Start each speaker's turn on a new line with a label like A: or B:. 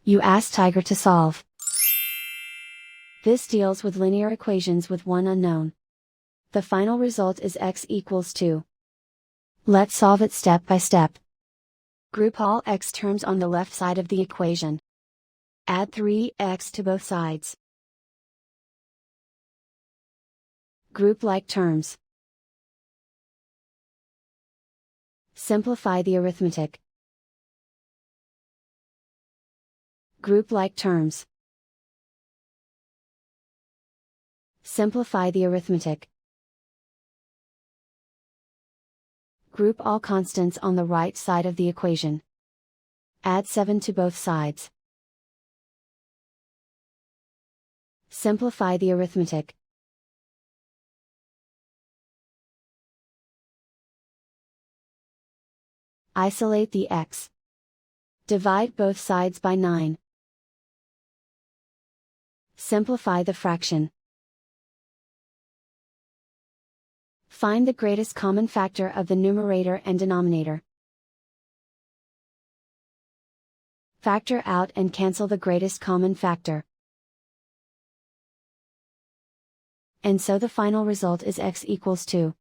A: You ask Tiger to solve. This deals with linear equations with one unknown. The final result is x equals 2. Let's solve it step by step. Group all x terms on the left side of the equation. Add 3x to both sides. Group like terms. Simplify the arithmetic. Group like terms. Simplify the arithmetic. Group all constants on the right side of the equation. Add 7 to both sides. Simplify the arithmetic. Isolate the x. Divide both sides by 9. Simplify the fraction. Find the greatest common factor of the numerator and denominator. Factor out and cancel the greatest common factor. And so the final result is x equals 2.